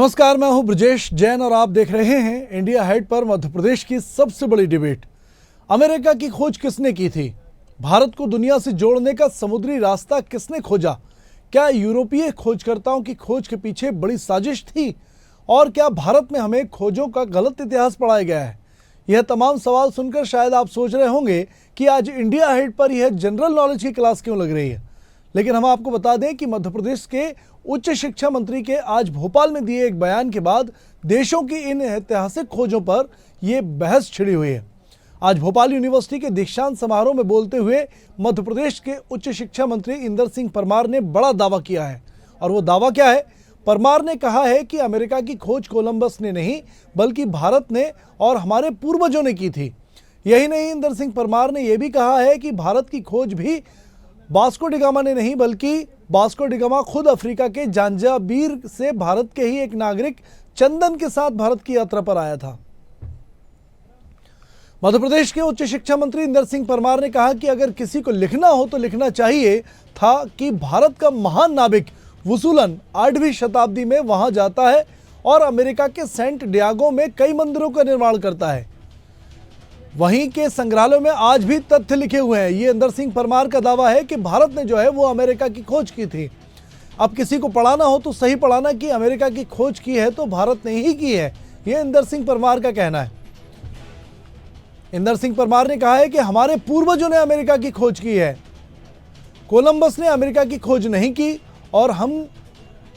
नमस्कार, मैं हूं ब्रजेश जैन और आप देख रहे हैं इंडिया हेड पर मध्य प्रदेश की सबसे बड़ी डिबेट। अमेरिका की खोज किसने की थी? भारत को दुनिया से जोड़ने का समुद्री रास्ता किसने खोजा? क्या यूरोपीय खोजकर्ताओं की खोज के पीछे बड़ी साजिश थी? और क्या भारत में हमें खोजों का गलत इतिहास पढ़ाया गया है? यह तमाम सवाल सुनकर शायद आप सोच रहे होंगे कि आज इंडिया हेड पर यह जनरल नॉलेज की क्लास क्यों लग रही है, लेकिन हम आपको बता दें कि मध्य प्रदेश के उच्च शिक्षा मंत्री के आज भोपाल में दिए एक बयान के बाद देशों की इन ऐतिहासिक खोजों पर यह बहस छिड़ी हुई है। आज भोपाल यूनिवर्सिटी के दीक्षांत समारोह में बोलते हुए मध्य प्रदेश के उच्च शिक्षा मंत्री इंदर सिंह परमार ने बड़ा दावा किया है। और वो दावा क्या है? परमार ने कहा है कि अमेरिका की खोज कोलंबस ने नहीं बल्कि भारत ने और हमारे पूर्वजों ने की थी। यही नहीं, इंदर सिंह परमार ने यह भी कहा है कि भारत की खोज भी वास्को डी गामा ने नहीं बल्कि वास्को डी गामा खुद अफ्रीका के जांजाबीर से भारत के ही एक नागरिक चंदन के साथ भारत की यात्रा पर आया था। मध्य प्रदेश के उच्च शिक्षा मंत्री इंदर सिंह परमार ने कहा कि अगर किसी को लिखना हो तो लिखना चाहिए था कि भारत का महान नाविक वुसुलन 8वीं शताब्दी में वहां जाता है और अमेरिका के सेंट डियागो में कई मंदिरों का निर्माण करता है। वहीं के संग्रहालयों में आज भी तथ्य लिखे हुए हैं। ये इंदर सिंह परमार का दावा है कि भारत ने जो है वो अमेरिका की खोज की थी। अब किसी को पढ़ाना हो तो सही पढ़ाना कि अमेरिका की खोज की है तो भारत ने ही की है, ये इंदर सिंह परमार का कहना है। इंदर सिंह परमार ने कहा है कि हमारे पूर्वजों ने अमेरिका की खोज की है, कोलंबस ने अमेरिका की खोज नहीं की। और हम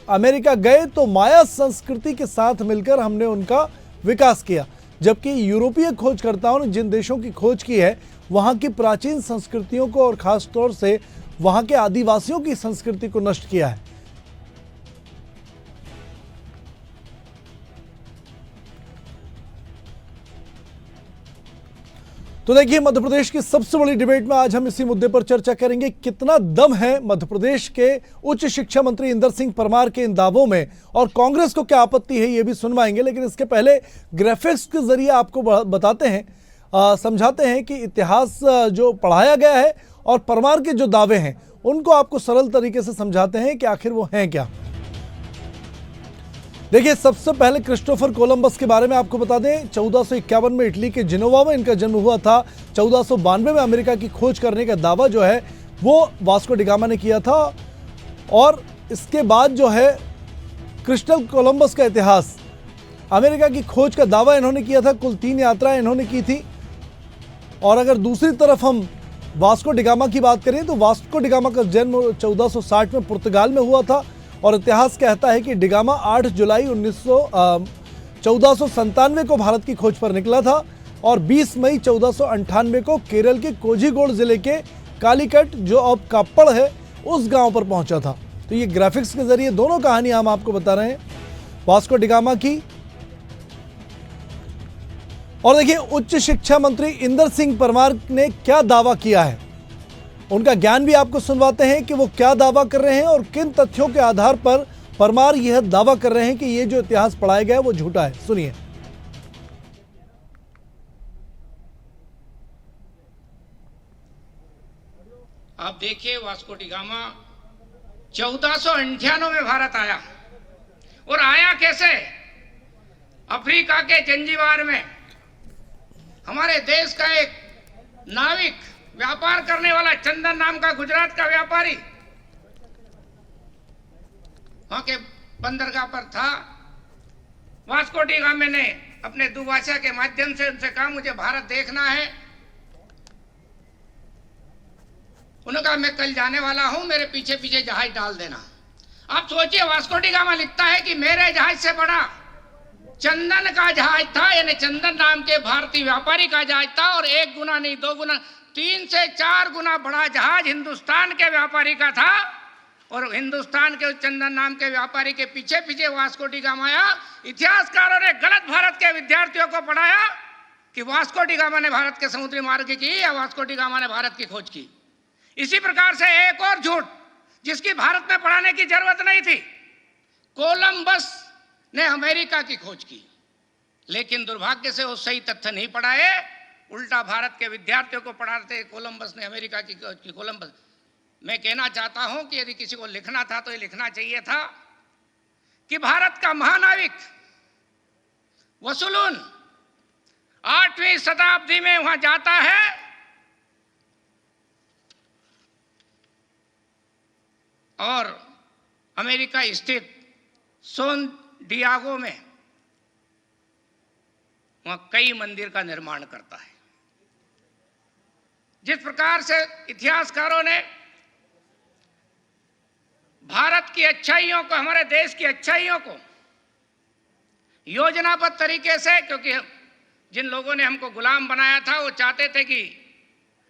अमेरिका गए तो माया संस्कृति के साथ मिलकर हमने उनका विकास किया, जबकि यूरोपीय खोजकर्ताओं ने जिन देशों की खोज की है वहां की प्राचीन संस्कृतियों को और खास तौर से वहां के आदिवासियों की संस्कृति को नष्ट किया है। तो देखिए, मध्य प्रदेश की सबसे बड़ी डिबेट में आज हम इसी मुद्दे पर चर्चा करेंगे। कितना दम है मध्य प्रदेश के उच्च शिक्षा मंत्री इंदर सिंह परमार के इन दावों में और कांग्रेस को क्या आपत्ति है, ये भी सुनवाएंगे। लेकिन इसके पहले ग्राफिक्स के जरिए आपको बताते हैं, समझाते हैं कि इतिहास जो पढ़ाया गया है और परमार के जो दावे हैं उनको आपको सरल तरीके से समझाते हैं कि आखिर वो हैं क्या। देखिए, सबसे पहले क्रिस्टोफर कोलंबस के बारे में आपको बता दें। 1451 में इटली के जिनोवा में इनका जन्म हुआ था। 1492 में अमेरिका की खोज करने का दावा जो है वो वास्को डी गामा ने किया था। और इसके बाद जो है क्रिस्टोफर कोलंबस का इतिहास, अमेरिका की खोज का दावा इन्होंने किया था। कुल 3 यात्राएं इन्होंने की थी। और अगर दूसरी तरफ हम वास्को डी गामा की बात करें तो वास्को डी गामा का जन्म 1460 में पुर्तगाल में हुआ था। और इतिहास कहता है कि डी गामा 8 जुलाई 1497 को भारत की खोज पर निकला था और 20 मई 1498 को केरल के कोझीकोड जिले के कालीकट, जो अब काप्पड़ है, उस गांव पर पहुंचा था। तो ये ग्राफिक्स के जरिए दोनों कहानी हम आपको बता रहे हैं वास्को डी गामा की। और देखिए, उच्च शिक्षा मंत्री इंदर सिंह परमार ने क्या दावा किया है, उनका ज्ञान भी आपको सुनवाते हैं कि वो क्या दावा कर रहे हैं और किन तथ्यों के आधार पर परमार यह दावा कर रहे हैं कि ये जो इतिहास पढ़ाया गया है वो झूठा है। सुनिए। आप देखिए, वास्को डी गामा 1498 में भारत आया। और आया कैसे? अफ्रीका के जंजीबार में हमारे देश का एक नाविक, व्यापार करने वाला, चंदन नाम का गुजरात का व्यापारी वहां के बंदरगाह पर था। वास्को डी गामा ने अपने दुभाषा के माध्यम से उनसे कहा मुझे भारत देखना है। उन्होंने कहा मैं कल जाने वाला हूं, मेरे पीछे पीछे जहाज डाल देना। आप सोचिए, वास्को डी गामा लिखता है कि मेरे जहाज से बड़ा चंदन का जहाज था, यानी चंदन नाम के भारतीय व्यापारी का जहाज था। और 1 गुना नहीं, 2 गुना, 3 से 4 गुना बड़ा जहाज हिंदुस्तान के व्यापारी का था। और हिंदुस्तान के चंदन नाम के व्यापारी के पीछे पीछे वास्को डी गामा आया। इतिहासकारों ने गलत भारत के विद्यार्थियों को पढ़ाया कि वास्को डी गामा ने भारत के समुद्री मार्ग की या वास्को डी गामा ने भारत की खोज की। इसी प्रकार से एक और झूठ जिसकी भारत में पढ़ाने की जरूरत नहीं थी, कोलंबस ने अमेरिका की खोज की। लेकिन दुर्भाग्य से वो सही तथ्य नहीं पढ़ाए, उल्टा भारत के विद्यार्थियों को पढ़ाते कोलंबस ने अमेरिका की खोज की। कोलंबस, मैं कहना चाहता हूं कि यदि किसी को लिखना था तो ये लिखना चाहिए था कि भारत का महानाविक वसुलून 8वीं शताब्दी में वहां जाता है और अमेरिका स्थित सोन डियागो में वहां कई मंदिर का निर्माण करता है। जिस प्रकार से इतिहासकारों ने भारत की अच्छाइयों को, हमारे देश की अच्छाइयों को योजनाबद्ध तरीके से, क्योंकि जिन लोगों ने हमको गुलाम बनाया था वो चाहते थे कि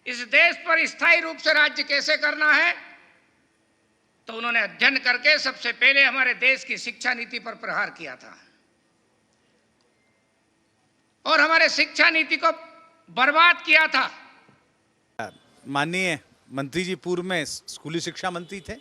इस देश पर स्थायी रूप से राज्य कैसे करना है, तो उन्होंने अध्ययन करके सबसे पहले हमारे देश की शिक्षा नीति पर प्रहार किया था और हमारे शिक्षा नीति को बर्बाद किया था। माननीय मंत्री जी पूर्व में स्कूली शिक्षा मंत्री थे,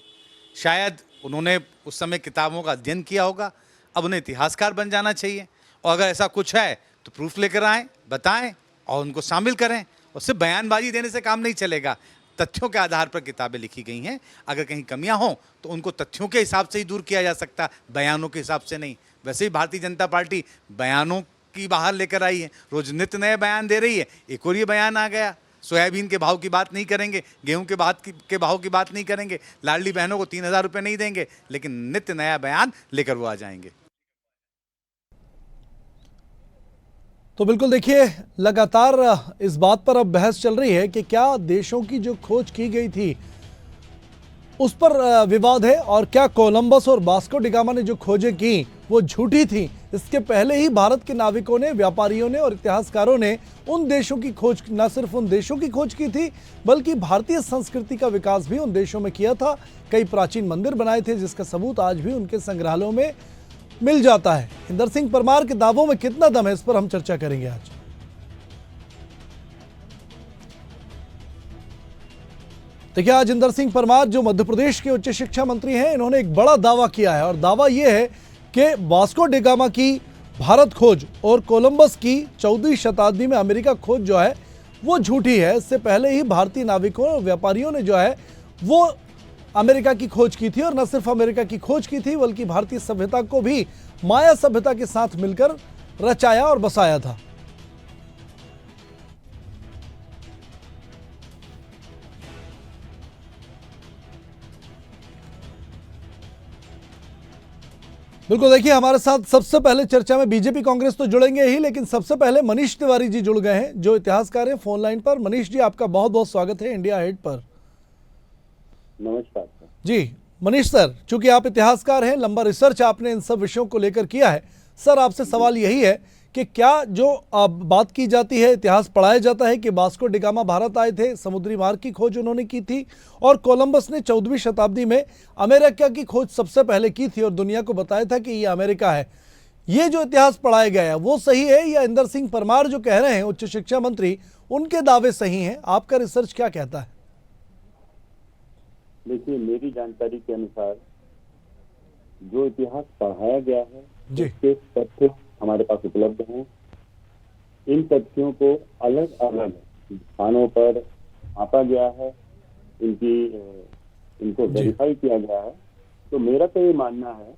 शायद उन्होंने उस समय किताबों का अध्ययन किया होगा। अब उन्हें इतिहासकार बन जाना चाहिए और अगर ऐसा कुछ है तो प्रूफ लेकर आएं, बताएं और उनको शामिल करें। और सिर्फ बयानबाजी देने से काम नहीं चलेगा, तथ्यों के आधार पर किताबें लिखी गई हैं। अगर कहीं कमियां हों तो उनको तथ्यों के हिसाब से ही दूर किया जा सकता, बयानों के हिसाब से नहीं। वैसे ही भारतीय जनता पार्टी बयानों की बाहर लेकर आई है, रोज नित्य नए बयान दे रही है। एक और ये बयान आ गया, सोयाबीन के भाव की बात नहीं करेंगे, गेहूं के भाव की बात नहीं करेंगे, लाडली बहनों को 3,000 रुपये नहीं देंगे, लेकिन नित्य नया बयान लेकर वो आ जाएंगे। तो बिल्कुल देखिए, लगातार इस बात पर अब बहस चल रही है कि क्या देशों की जो खोज की गई थी उस पर विवाद है और क्या कोलंबस और वास्को डी गामा ने जो खोजें की वो झूठी थी। इसके पहले ही भारत के नाविकों ने, व्यापारियों ने और इतिहासकारों ने उन देशों की खोज, न सिर्फ उन देशों की खोज की थी बल्कि भारतीय संस्कृति का विकास भी उन देशों में किया था। कई प्राचीन मंदिर बनाए थे जिसका सबूत आज भी उनके संग्रहालयों में मिल जाता है। इंदर सिंह परमार के दावों में कितना दम है, इस पर हम चर्चा करेंगे आज। देखिए, आज इंदर सिंह परमार जो मध्य प्रदेश के उच्च शिक्षा मंत्री हैं, इन्होंने एक बड़ा दावा किया है और दावा यह है कि वास्को डी गामा की भारत खोज और कोलंबस की 14वीं शताब्दी में अमेरिका खोज जो है वो झूठी है। इससे पहले ही भारतीय नाविकों और व्यापारियों ने जो है वो अमेरिका की खोज की थी और न सिर्फ अमेरिका की खोज की थी बल्कि भारतीय सभ्यता को भी माया सभ्यता के साथ मिलकर रचाया और बसाया था। बिल्कुल देखिए, हमारे साथ सबसे पहले चर्चा में बीजेपी कांग्रेस तो जुड़ेंगे ही, लेकिन सबसे पहले मनीष तिवारी जी जुड़ गए हैं जो इतिहासकार हैं फोन लाइन पर। मनीष जी, आपका बहुत बहुत स्वागत है इंडिया हेड पर। नमस्कार जी मनीष सर, चूंकि आप इतिहासकार हैं, लंबा रिसर्च आपने इन सब विषयों को लेकर किया है, सर आपसे सवाल यही है कि क्या जो बात की जाती है, इतिहास पढ़ाया जाता है कि वास्को डी गामा भारत आए थे, समुद्री मार्ग की खोज उन्होंने की थी और कोलंबस ने 14वीं शताब्दी में अमेरिका की खोज सबसे पहले की थी और दुनिया को बताया था कि ये अमेरिका है, ये जो इतिहास पढ़ाया गया है वो सही है या इंदर सिंह परमार जो कह रहे हैं उच्च शिक्षा मंत्री, उनके दावे सही हैं? आपका रिसर्च क्या कहता है? देखिए, मेरी जानकारी के अनुसार जो इतिहास पढ़ाया गया है उसके तथ्य हमारे पास उपलब्ध हैं। इन तथ्यों को अलग अलग स्थानों पर आंका गया है, इनको वेरीफाई किया गया है। तो मेरा तो ये मानना है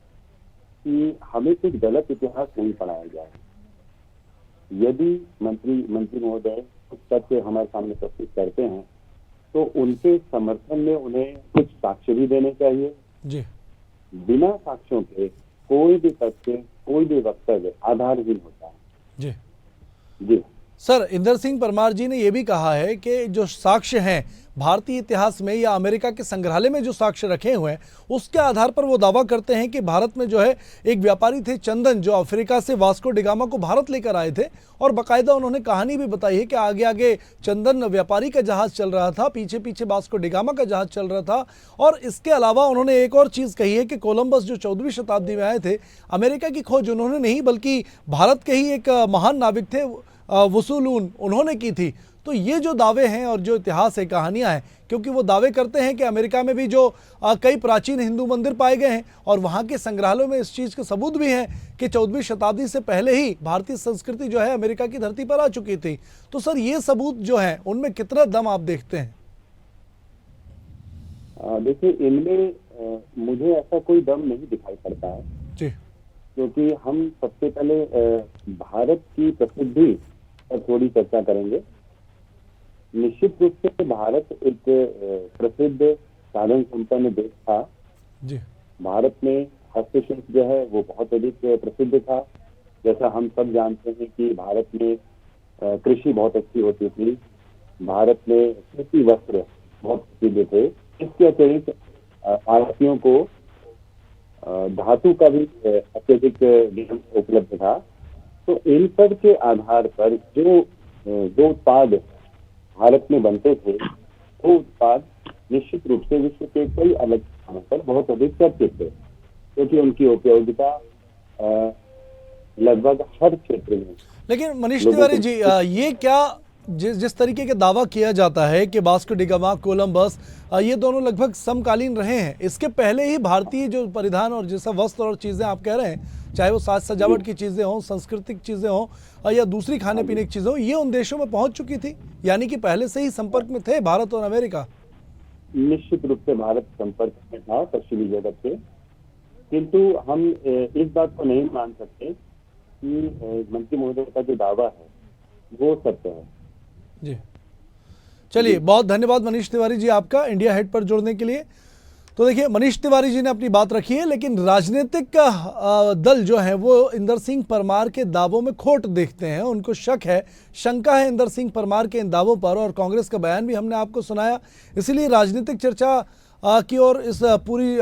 कि हमें कुछ गलत इतिहास नहीं पढ़ाया गया है। यदि मंत्री महोदय कुछ तथ्य हमारे सामने प्रस्तुत करते हैं तो उनके समर्थन में उन्हें कुछ साक्ष्य भी देने चाहिए जी। बिना साक्ष्यों के कोई भी तथ्य, कोई भी वक्तव्य आधारहीन होता है। जी जी सर, इंदर सिंह परमार जी ने यह भी कहा है कि जो साक्ष्य हैं भारतीय इतिहास में या अमेरिका के संग्रहालय में जो साक्ष्य रखे हुए हैं उसके आधार पर वो दावा करते हैं कि भारत में जो है एक व्यापारी थे चंदन, जो अफ्रीका से वास्को डी गामा को भारत लेकर आए थे और बाकायदा उन्होंने कहानी भी बताई है कि आगे आगे चंदन व्यापारी का जहाज चल रहा था, पीछे पीछे वास्को डी गामा का जहाज चल रहा था। और इसके अलावा उन्होंने एक और चीज़ कही है कि कोलंबस जो 14वीं शताब्दी में आए थे, अमेरिका की खोज उन्होंने नहीं बल्कि भारत के ही एक महान नाविक थे वसुलून, उन्होंने की थी। तो ये जो दावे हैं और जो इतिहास है, कहानियां हैं, क्योंकि वो दावे करते हैं कि अमेरिका में भी जो कई प्राचीन हिंदू मंदिर पाए गए हैं और वहाँ के संग्रहालयों में इस चीज़ के सबूत भी हैं कि 14वीं शताब्दी से पहले ही भारतीय संस्कृति जो है अमेरिका की धरती पर आ चुकी थी। तो सर ये सबूत जो हैं उनमें कितना दम आप देखते हैं? देखिए, इनमें मुझे ऐसा कोई दम नहीं दिखाई पड़ता है। जी। क्योंकि हम सबसे पहले भारत की प्रसिद्धि पर थोड़ी चर्चा करेंगे। निश्चित रूप से भारत एक प्रसिद्ध साधन संपन्न देश था। जी भारत में हस्तशिल्प जो है वो बहुत अधिक प्रसिद्ध था। जैसा हम सब जानते हैं कि भारत में कृषि बहुत अच्छी होती थी, भारत में सूती वस्त्र बहुत प्रसिद्ध थे। इसके अतिरिक्त भारतीयों को धातु का भी अत्यधिक ज्ञान उपलब्ध था। तो इन सब के आधार पर जो उत्पाद भारत में बनते थे वो उत्पाद निश्चित रूप से विश्व के कई अलग स्थानों पर बहुत अधिक चर्चित थे, क्योंकि उनकी उपयोगिता लगभग हर क्षेत्र में। लेकिन मनीष तिवारी जी, ये क्या जिस तरीके का दावा किया जाता है कि वास्को डी गामा, कोलंबस, ये दोनों लगभग समकालीन रहे हैं, इसके पहले ही भारतीय जो परिधान और जैसा वस्त्र और चीज़ें आप कह रहे हैं, चाहे वो साज सजावट की चीज़ें हों, सांस्कृतिक चीज़ें हों या दूसरी खाने पीने की चीज़ें हों, ये उन देशों में पहुंच चुकी थी, यानी कि पहले से ही संपर्क में थे भारत और अमेरिका। निश्चित रूप से भारत संपर्क में था पश्चिमी जगत से, किंतु हम इस बात को नहीं मान सकते कि मंत्री महोदय का जो दावा है वो सत्य है। जी चलिए, बहुत धन्यवाद मनीष तिवारी जी आपका इंडिया हेड पर जुड़ने के लिए। तो देखिए, मनीष तिवारी जी ने अपनी बात रखी है, लेकिन राजनीतिक दल जो है वो इंदर सिंह परमार के दावों में खोट देखते हैं। उनको शक है, शंका है इंदर सिंह परमार के इन दावों पर, और कांग्रेस का बयान भी हमने आपको सुनाया। इसीलिए राजनीतिक चर्चा की ओर इस पूरी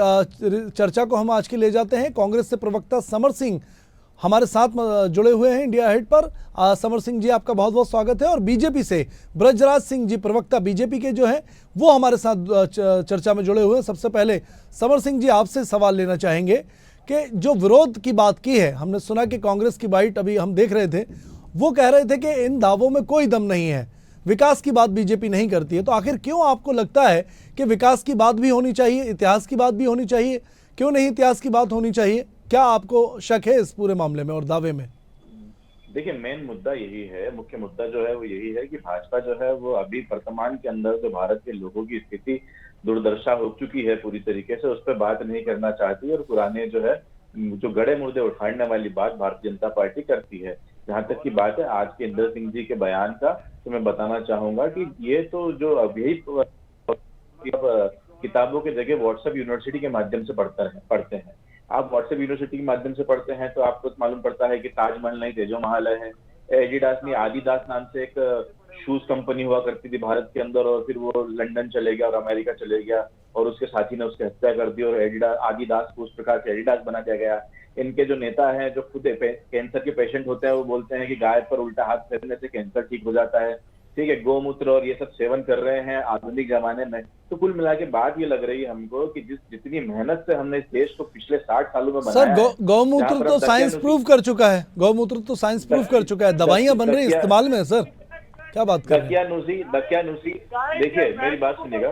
चर्चा को हम आज के ले जाते हैं। कांग्रेस से प्रवक्ता समर सिंह हमारे साथ जुड़े हुए हैं इंडिया हेड पर। समर सिंह जी, आपका बहुत बहुत स्वागत है। और बीजेपी से ब्रजराज सिंह जी, प्रवक्ता बीजेपी के जो हैं, वो हमारे साथ चर्चा में जुड़े हुए हैं। सबसे पहले समर सिंह जी, आपसे सवाल लेना चाहेंगे कि जो विरोध की बात की है, हमने सुना कि कांग्रेस की बाइट अभी हम देख रहे थे, वो कह रहे थे कि इन दावों में कोई दम नहीं है, विकास की बात बीजेपी नहीं करती है। तो आखिर क्यों आपको लगता है कि विकास की बात भी होनी चाहिए, इतिहास की बात भी होनी चाहिए? क्यों नहीं इतिहास की बात होनी चाहिए? क्या आपको शक है इस पूरे मामले में और दावे में? देखिए, मेन मुद्दा यही है, मुख्य मुद्दा जो है वो यही है कि भाजपा जो है वो अभी वर्तमान के अंदर जो भारत के लोगों की स्थिति दुर्दशा हो चुकी है पूरी तरीके से, उस पर बात नहीं करना चाहती, और पुराने जो है जो गड़े मुर्दे उठाने वाली बात भारतीय जनता पार्टी करती है। जहां तक की बात है आज के इंदर सिंह जी के बयान का, तो मैं बताना चाहूंगा कि ये तो जो अभी किताबों के जगह व्हाट्सएप यूनिवर्सिटी के माध्यम से पढ़ते हैं। आप व्हाट्सएप यूनिवर्सिटी के माध्यम से पढ़ते हैं तो आपको मालूम पड़ता है कि ताजमहल नहीं, तेजो महालय है। एडिडास नहीं, आदिदास नाम से एक शूज कंपनी हुआ करती थी भारत के अंदर, और फिर वो लंदन चले गया और अमेरिका चले गया, और उसके साथी ने उसकी हत्या कर दी, और आदिदास को उस प्रकार से एडिडास बना दिया गया। इनके जो नेता हैं, जो खुद कैंसर के पेशेंट होते हैं, वो बोलते हैं कि गाय पर उल्टा हाथ फेरने से कैंसर ठीक हो जाता है। ठीक है, गौमूत्र और ये सब सेवन कर रहे हैं आधुनिक जमाने में। तो कुल मिला के बात ये लग रही है हमको कि जितनी मेहनत से हमने इस देश को पिछले 60 सालों में बनाया सर, गौमूत्र तो साइंस प्रूव कर चुका है, गौमूत्र तो साइंस प्रूव कर चुका है, दवाइयां बन रही है, इस्तेमाल में है सर, क्या बात कर रहे हैं? दकियानुसी, देखिए मेरी बात सुनिएगा,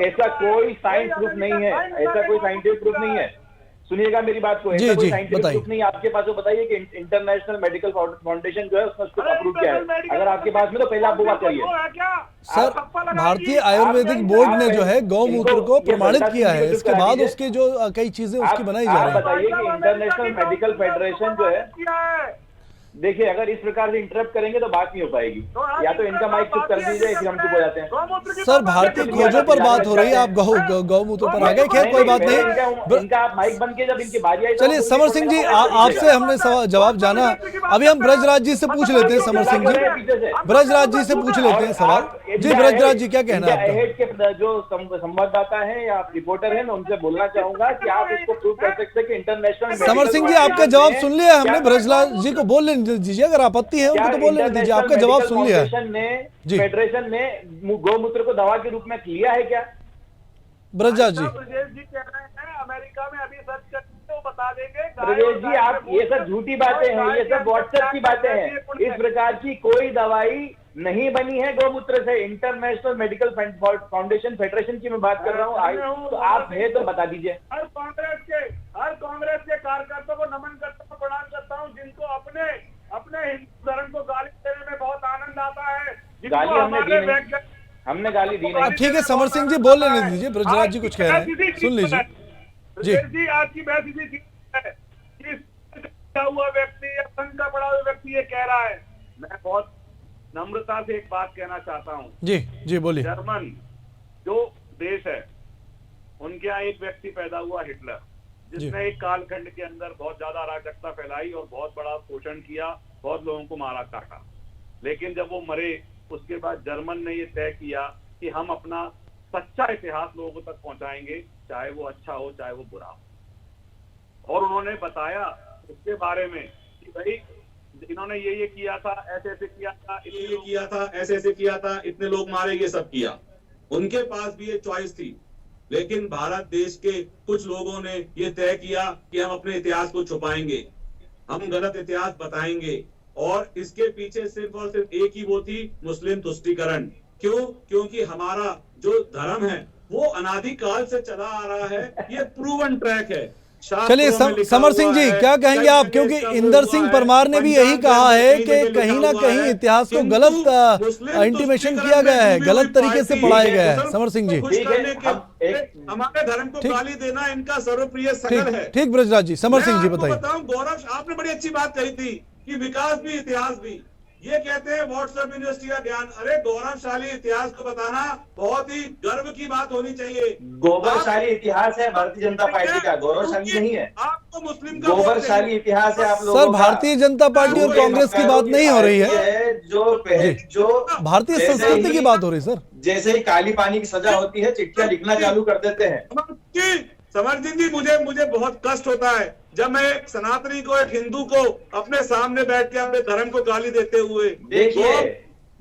ऐसा कोई साइंस प्रूफ नहीं है, ऐसा कोई साइंटिफिक प्रूफ नहीं है। सुनिएगा मेरी बात को, ऐसा कोई साइंटिफिक प्रूफ नहीं है आपके पास, वो बताइए कि इंटरनेशनल मेडिकल फाउंडेशन जो है उसने उसको अप्रूव किया है। अगर आपके पास में, तो पहले आप वो बात करिए। सर, भारतीय आयुर्वेदिक बोर्ड ने जो है गौमूत्र को प्रमाणित किया है, इसके बाद उसके जो कई चीजें उसकी बनाई जा रही है। बताइए कि इंटरनेशनल मेडिकल फेडरेशन जो है, देखिए अगर इस प्रकार से इंटरप्ट करेंगे तो बात नहीं हो पाएगी, या तो इनका माइक चुप कर दीजिए, फिर हम चुप हो जाते हैं। सर, भारतीय खोजों पर बात हो रही है, आप गौमूत्र पर आ गए, खैर कोई बात नहीं। इनका आप माइक बंद के जब इनकी बारी आई, चलिए समर सिंह जी, आपसे हमने जवाब जाना, अभी हम ब्रजराज जी से पूछ लेते हैं। समर सिंह जी, ब्रजराज जी से पूछ लेते हैं सवाल। जी ब्रजराज जी, क्या कहना है आपका? जो संवाददाता है या रिपोर्टर है, मैं उनसे बोलना चाहूंगा कि आप इसको प्रूव कर सकते हैं कि इंटरनेशनल। समर सिंह जी, आपका जवाब सुन लिया हमने, ब्रजराज जी को बोलने दीजिए, अगर आपत्ति है उनको तो बोलने दीजिए, आपका जवाब सुन लिया है। फेडरेशन ने गौमूत्र को दवा के रूप में लिया है क्या? ब्रजराज जी कह रहे हैं अमेरिका में अभी सर्च करके वो बता देंगे। ब्रजेश जी, आप ये सब झूठी बातें हैं, ये सब व्हाट्सएप की बातें हैं। इस प्रकार की कोई दवाई नहीं बनी है गौमूत्र से। इंटरनेशनल मेडिकल फाउंडेशन फेडरेशन की मैं बात कर रहा हूँ, तो आप है तो बता दीजिए। हर कांग्रेस के कार्यकर्ताओं को नमन करता हूँ, प्रणाम करता हूँ, जिनको अपने हिंदू धर्म को गाली देने में बहुत आनंद आता है। गाली हमने गाली दी नहीं। ठीक है समर सिंह जी, बोल लेने दीजिए, ब्रजराज जी कुछ कह रहे हैं, सुन लीजिए। जी, आज की बहस इसी है बैठा हुआ व्यक्ति या संघ का बड़ा हुआ व्यक्ति ये कह रहा है। मैं बहुत नम्रता से एक बात कहना चाहता हूँ। जी जी बोलिए। जर्मन जो देश है, उनके यहाँ एक व्यक्ति पैदा हुआ हिटलर, जिसने एक कालखंड के अंदर बहुत ज्यादा अराजकता फैलाई और बहुत बड़ा शोषण किया, बहुत लोगों को मारा काटा। लेकिन जब वो मरे उसके बाद जर्मन ने ये तय किया कि हम अपना सच्चा इतिहास लोगों तक पहुंचाएंगे, चाहे वो अच्छा हो चाहे वो बुरा हो। और उन्होंने बताया इसके बारे में कि भाई इन्होंने ये किया था, ऐसे ऐसे किया था, ये किया था, ऐसे ऐसे किया था, इतने लोग मारे, ये सब किया। उनके पास भी ये चॉइस थी। लेकिन भारत देश के कुछ लोगों ने ये तय किया कि हम अपने इतिहास को छुपाएंगे, हम गलत इतिहास बताएंगे। और इसके पीछे सिर्फ और सिर्फ एक ही वो थी, मुस्लिम तुष्टीकरण। क्यों? क्योंकि हमारा जो धर्म है वो अनादिकाल से चला आ रहा है, ये प्रूवन ट्रैक है। चलिए समर सिंह जी क्या कहेंगे आप, क्योंकि इंदर सिंह परमार ने भी यही कहा है कि कहीं ना कहीं इतिहास को गलत इंटीमेशन किया गया है, गलत तरीके से पढ़ाया गया है। समर सिंह जी हमारे धर्म को गाली देना इनका सर्वप्रिय सकल है। ठीक ब्रजराज जी, समर सिंह जी बताइए। बताऊं गौरव, आपने बड़ी अच्छी बात कही थी कि विकास भी इतिहास भी। ये कहते हैं व्हाट्सएप यूनिवर्सिटी का ज्ञान। अरे गौरवशाली इतिहास को बताना बहुत ही गर्व की बात होनी चाहिए। गौरवशाली इतिहास है भारतीय जनता पार्टी का, गौरवशाली नहीं है। आपको मुस्लिम गौरवशाली इतिहास है आप लोगों सर, भारतीय जनता पार्टी और कांग्रेस की बात नहीं हो रही है, जो भारतीय संस्कृति की बात हो रही है। सर जैसे ही काली पानी की सजा होती है, चिट्ठियां लिखना चालू कर देते हैं। समर सिंह जी, मुझे बहुत कष्ट होता है जब मैं एक सनातनी को, एक हिंदू को अपने सामने बैठ के अपने धर्म को गाली देते हुए। देखिए,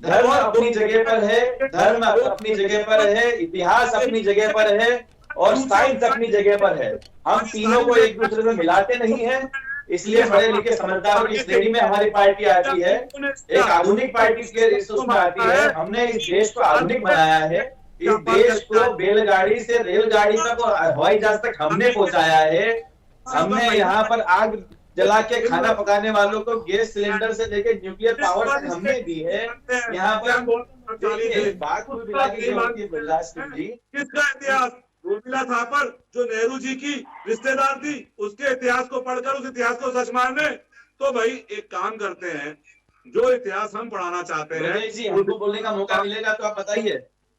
धर्म अपनी जगह पर है, धर्म अपनी जगह पर है, इतिहास अपनी जगह पर है और साइंस अपनी जगह पर है। हम तीनों को एक दूसरे से मिलाते नहीं है, इसलिए पढ़े लिखे समझदारों की श्रेणी में हमारी पार्टी आती है, एक आधुनिक पार्टी के उसमें आती है। हमने इस देश को आधुनिक बनाया है, इस देश को बैलगाड़ी से रेलगाड़ी तक और हवाई जहाज तक हमने पहुंचाया है। हमने यहाँ पर आग जला के खाना पकाने वालों को गैस सिलेंडर से लेकर न्यूक्लियर पावर तक हमने दी है। यहाँ पर बात किसका इतिहास? उर्मिला थापर जो नेहरू जी की रिश्तेदार थी, उसके इतिहास को पढ़कर उस इतिहास को सच मानने। तो भाई एक काम करते हैं, जो इतिहास हम पढ़ाना चाहते हैं जी, हमको बोलने का मौका मिलेगा तो आप बताइए,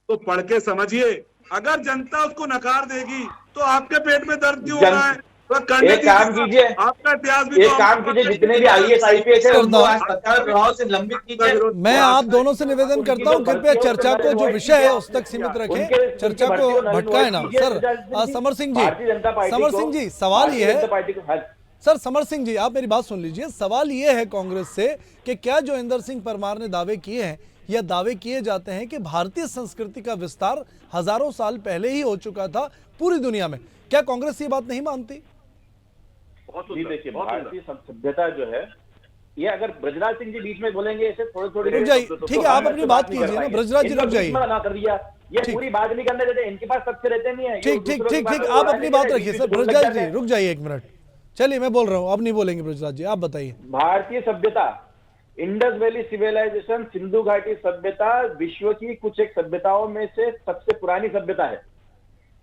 तो पढ़ के समझिए। अगर जनता उसको नकार देगी तो आपके पेट में दर्द क्यों हो रहा है? एक काम कीजिए, आपका इतिहास भी, एक काम कीजिए, जितने भी IAS IPS है उनको आज तत्काल प्रभाव से लंबित कीजिए। मैं आप दोनों से निवेदन करता हूं, कृपया चर्चा को जो विषय है उस तक सीमित रखें, चर्चा को भटकाए ना। सर समर सिंह जी सवाल ये है, सर समर सिंह जी आप मेरी बात सुन लीजिए। सवाल ये है कांग्रेस से कि क्या जो इंदर सिंह परमार ने दावे किए हैं या दावे किए जाते हैं कि भारतीय संस्कृति का विस्तार हजारों साल पहले ही हो चुका था पूरी दुनिया में, क्या कांग्रेस ये बात नहीं मानती? देखिए, भारतीय सभ्यता जो है, ये अगर ब्रजराज सिंह जी बीच में बोलेंगे ऐसे थोड़े रुक जाइए, ठीक है आप अपनी बात कीजिए ना। ब्रजराज जी रुक जाइए, मना कर दिया, ये पूरी बात नहीं करने देते, इनके पास तथ्य रहते नहीं है। ठीक आप अपनी बात रखिए। सर ब्रजराज जी रुक जाइए एक मिनट, चलिए मैं बोल रहा हूँ, अब नहीं बोलेंगे ब्रजराज जी, आप बताइए। भारतीय सभ्यता, इंडस वैली सिविलाइजेशन, सिंधु घाटी सभ्यता विश्व की कुछ एक सभ्यताओं में से सबसे पुरानी सभ्यता है।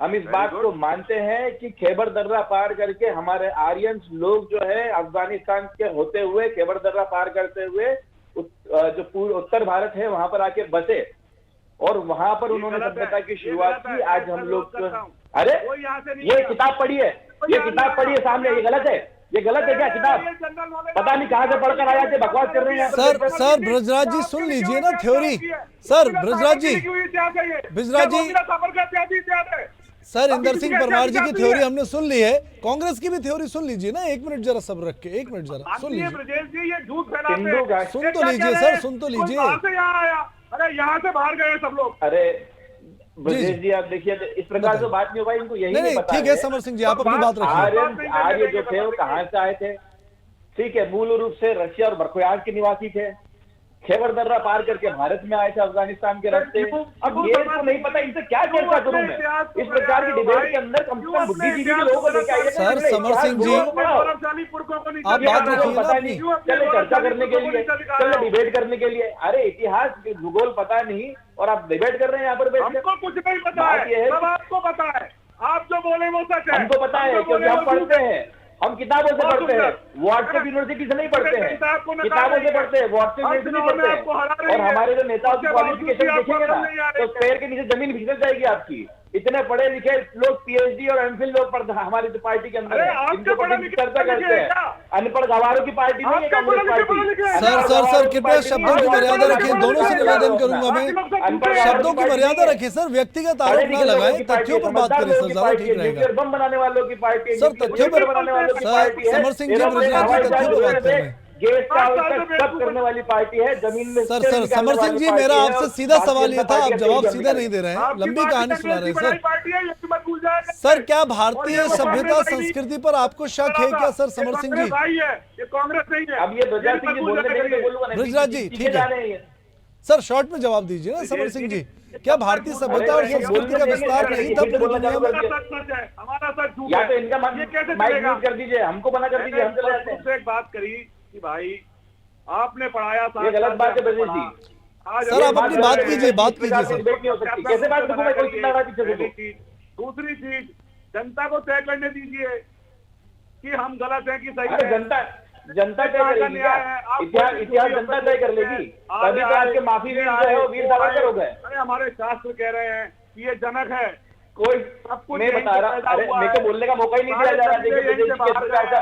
हम इस बात को मानते हैं कि खैबर दर्रा पार करके हमारे आर्यन लोग जो है अफगानिस्तान के होते हुए खैबर दर्रा पार करते हुए जो पूर्व उत्तर भारत है वहां पर आके बसे और वहां पर उन्होंने सभ्यता की शुरुआत की। आज हम लोग, अरे ये किताब पढ़ी है, ये किताब पढ़ी है सामने, ये गलत है, ये गलत है क्या किताब? पता नहीं कहां से पढ़कर आया थे, बकवास कर रहे हैं। सर ब्रजराज जी सुन लीजिए ना थ्योरी। सर ब्रजराज जी, सर इंदर सिंह परमार जी की थ्योरी हमने सुन ली है, कांग्रेस की भी थ्योरी सुन लीजिए ना। एक मिनट जरा सब्र रख के, एक मिनट जरा सुन लीजिए। ये झूठ फैलाते हैं। सुन तो लीजिए सर, सुन तो लीजिए। अरे यहाँ से बाहर गए सब लोग। अरे ब्रजेश जी आप देखिए, इस प्रकार से बात नहीं हो पाई, इनको यही नहीं पता। ठीक है समर सिंह जी आप अपनी बात रखिए। आर्य जो थे वो कहाँ से आए थे? ठीक है, मूल रूप से रशिया और बर्कोयाज के निवासी थे, खैबर दर्रा पार करके भारत में आए थे अफगानिस्तान के रास्ते। अब ये तो नहीं पता, इनसे क्या चर्चा करूं मैं? इस प्रकार की डिबेट के अंदर कम से कम बुद्धिजीवी लोगों को लेकर आइए। सर समर सिंह जी आप बात रखिए, पता नहीं, चले चर्चा करने के लिए, चले डिबेट करने के लिए। अरे इतिहास भूगोल पता नहीं और आप डिबेट कर रहे हैं यहाँ पर। हमको कुछ नहीं पता है, सब आपको पता है। आप जो बोले वो सच है, हमको पता है क्योंकि हम पढ़ते हैं। हम किताबों से पढ़ते हैं, व्हाट्सएप यूनिवर्सिटी से नहीं पढ़ते हैं, किताबों से पढ़ते हैं, व्हाट्सएप यूनिवर्सिटी नहीं पढ़ते हैं। और हमारे जो नेताओं की क्वालिफिकेशन देखेंगे ना तो पैर के नीचे जमीन फिसल जाएगी आपकी। इतने पढ़े लिखे लोग, पीएचडी और एमफिल लोग पढ़ते हैं हमारी जो पार्टी के अंदर है, इनको चर्चा करते हैं। अनपढ़ गवारों की पार्टी नहीं है कांग्रेस पार्टी। सर कृपया शब्दों की मर्यादा रखिए, दोनों से निवेदन करूंगा मैं, शब्दों की मर्यादा रखिए सर, व्यक्तिगत आरोप ना लगाएं, तथ्यों पर बात करें सर, ज्यादा ठीक रहेगा। बम बनाने वालों की पार्टी है सर, तथ्यों पर बनाने वालों की सर, पार्टी है, समर सिंह जी, बृजराज जी, तथ्यों पर बात कर रहे हैं। गैस का सब करने वाली पार्टी है, जमीन में सर समर सिंह जी, मेरा आपसे सीधा सवाल ये था, आप जवाब सीधा नहीं दे रहे हैं, लंबी कहानी सुना रहे हैं सर। क्या भारतीय सभ्यता संस्कृति पर आपको शक है क्या सर समर सिंह जी? ये कांग्रेस नहीं है। अब ये बृजराज सिंह जी बोलने देंगे तो बोलूंगा नहीं। बृजराज जी, ठीक है सर, शॉर्ट में जवाब दीजिए ना समर सिंह जी। क्या भारतीय सभ्यता और संस्कृति का विस्तार नहीं था पूरी दुनिया में? हमारा सच झूठ या है। तो इनका माइक म्यूट कर दीजिए, हमको मना कर दीजिए, हम चले जाते हैं। उससे एक बात करी कि भाई आपने पढ़ाया, ये गलत बात है ब्रजेश जी। सर आप अपनी बात कीजिए, बात कीजिए सर। डिबेट नहीं हो सकती, कैसे बात करूं मैं? कोई चिंता रहा पीछे से। दूसरी चीज, जनता को तय करने दीजिए कि हम गलत हैं कि सही अरे है। जनता तय करेगी क्या? इतिहास जनता तय कर लेगी। तभी तो आज के माफी वीर जो है वो वीर सावरकर हो गए। अरे हमारे शास्त्र कह रहे हैं कि ये जनक है। कोई मैं बता रहा, अरे मेरे को बोलने का मौका ही नहीं दिया जा रहा। देखिए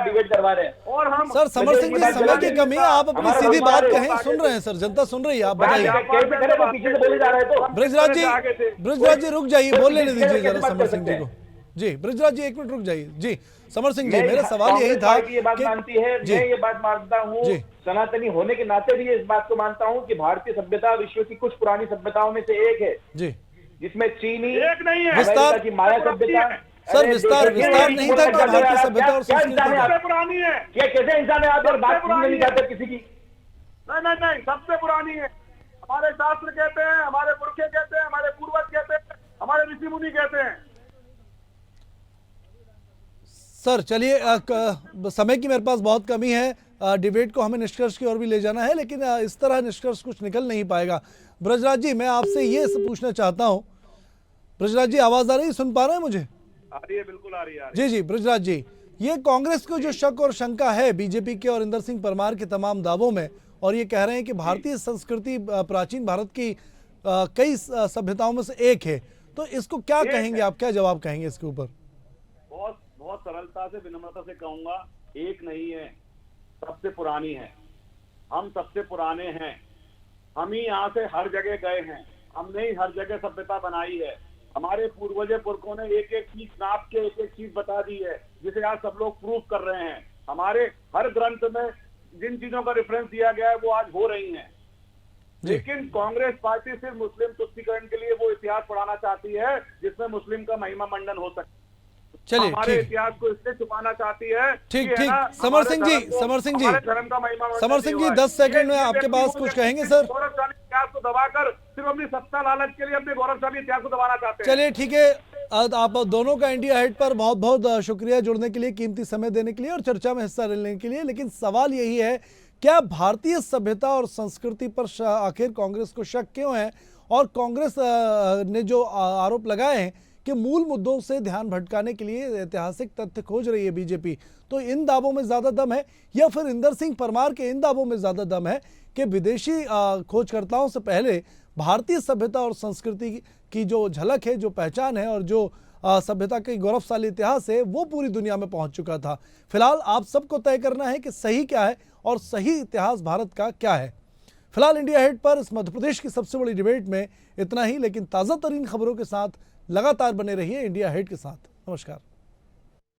डिबेट करवा रहे हैं और हम सर समर सिंह जी, समय की कमी है, आप अपनी सीधी बात कहें, सुन रहे हैं सर, जनता सुन रही है, आप बताइए। कैसे करें? वो पीछे से बोले जा रहे हैं तो बृजराज जी रुक जाइए, बोलने नहीं दीजिए जरा समर सिंह जी को। जी बृजराज जी 1 मिनट रुक जाइए। जी समर सिंह जी, मेरा सवाल यही था ये बात मानती है, मैं ये बात मानता हूँ, सनातनी होने के नाते भी इस बात को मानता हूँ कि भारतीय सभ्यता विश्व की कुछ पुरानी सभ्यताओं में से एक है जी, जिसमें चीनी एक नहीं है, विस्तार की माया सभ्यता। सर विस्तार नहीं था क्या भारतीय सभ्यता और संस्कृति का? सबसे पुरानी है। क्या कैसे इंसान है आप यार? बात सुनने नहीं चाहते किसी की। नहीं, सबसे पुरानी है। हमारे शास्त्र कहते हैं, हमारे पुरखे कहते हैं, हमारे पूर्वज कहते हैं, हमारे ऋषि मुनि कहते हैं। सर चलिए, समय की मेरे पास बहुत कमी है, डिबेट को हमें निष्कर्ष की ओर भी ले जाना है, लेकिन इस तरह निष्कर्ष कुछ निकल नहीं पाएगा। बृजराज जी, मैं आपसे ये पूछना चाहता हूँ, बृजराज जी आवाज आ रही है, सुन पा रहे हैं मुझे? आ रही है, बिल्कुल आ रही है। जी जी बृजराज जी, ये कांग्रेस को जो शक और शंका है बीजेपी के और इंदर सिंह परमार के तमाम दावों में, और ये कह रहे हैं कि भारतीय संस्कृति प्राचीन भारत की कई सभ्यताओं में से एक है, तो इसको क्या कहेंगे आप, क्या जवाब कहेंगे इसके ऊपर? बहुत सरलता से, विनम्रता से कहूंगा, एक नहीं है, सबसे पुरानी है। हम सबसे पुराने हैं, हम ही यहाँ से हर जगह गए हैं, हमने ही हर जगह सभ्यता बनाई है। हमारे पूर्वज पुरखों ने एक एक चीज नाप के एक एक चीज बता दी है, जिसे आज सब लोग प्रूव कर रहे हैं। हमारे हर ग्रंथ में जिन चीजों का रेफरेंस दिया गया है वो आज हो रही हैं। लेकिन कांग्रेस पार्टी सिर्फ मुस्लिम तुष्टीकरण के लिए वो इतिहास पढ़ाना चाहती है जिसमें मुस्लिम का महिमा मंडन हो सके। चलिए हमारे इतिहास को इससे छुपाना चाहती है। ठीक, समर सिंह जी, धर्म का महिमा, समर सिंह जी 10 सेकंड में आपके पास कुछ कहेंगे सर? गौरवशाली इतिहास को दबाकर सिर्फ अपनी सत्ता लालच के लिए अपने गौरवशाली इतिहास को दबाना चाहते हैं। चलिए ठीक है, आप दोनों का इंडिया हेड पर बहुत बहुत शुक्रिया जुड़ने के लिए, कीमती समय देने के लिए और चर्चा में हिस्सा लेने के लिए। लेकिन सवाल यही है, क्या भारतीय सभ्यता और संस्कृति पर आखिर कांग्रेस को शक क्यों है? और कांग्रेस ने जो आरोप लगाए हैं कि मूल मुद्दों से ध्यान भटकाने के लिए ऐतिहासिक तथ्य खोज रही है बीजेपी, तो इन दावों में ज्यादा दम है, या फिर इंदर सिंह परमार के इन दावों में ज्यादा दम है कि विदेशी खोजकर्ताओं से पहले भारतीय सभ्यता और संस्कृति की जो झलक है, जो पहचान है और जो सभ्यता का गौरवशाली इतिहास है, वो पूरी दुनिया में पहुंच चुका था। फिलहाल आप सबको तय करना है कि सही क्या है और सही इतिहास भारत का क्या है। फिलहाल इंडिया हेड पर इस मध्य प्रदेश की सबसे बड़ी डिबेट में इतना ही, लेकिन ताज़ा तरीन खबरों के साथ लगातार बने रहिए इंडिया हेड के साथ। नमस्कार।